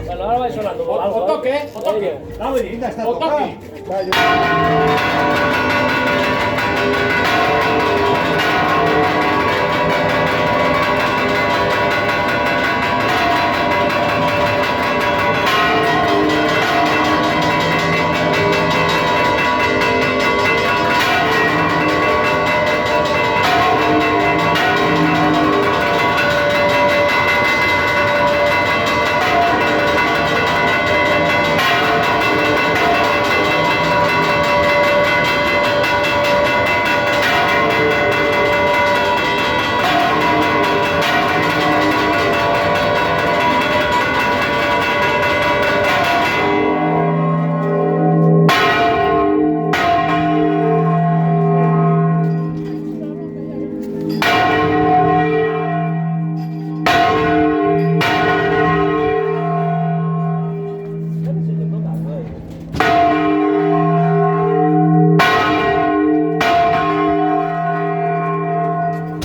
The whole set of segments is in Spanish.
Bueno, ahora va sonando. O toque, o toque. La abuelita está O tocada. toque.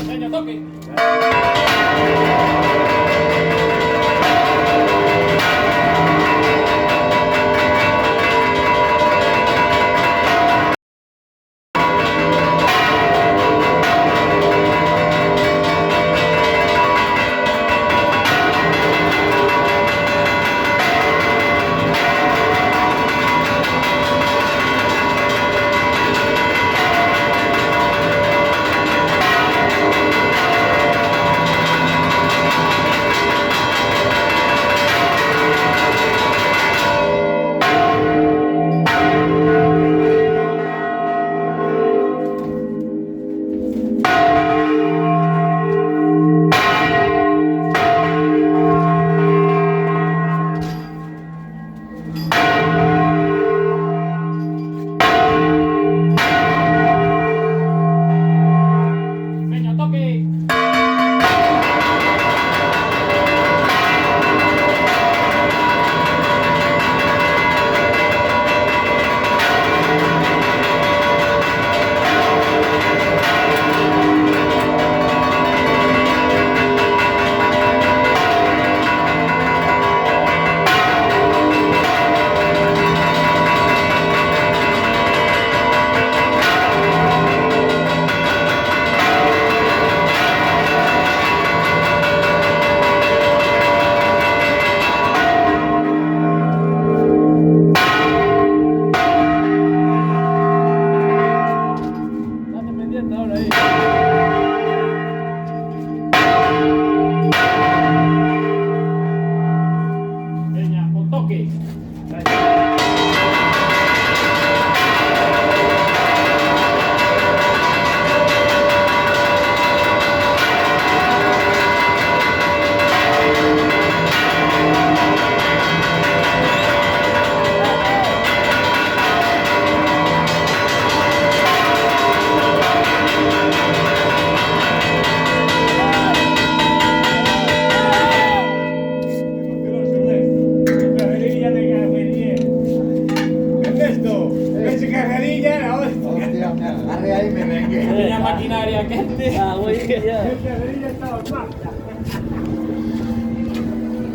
Venga, toque. Venga, toque. Date pendiente ahora ahí. Venga, o toque. Ernesto, ves carrerilla la hostia. Arre ahí me vengué. Venga, maquinaria, gente. Ah, güey, ya. Carrerilla estaba en marcha.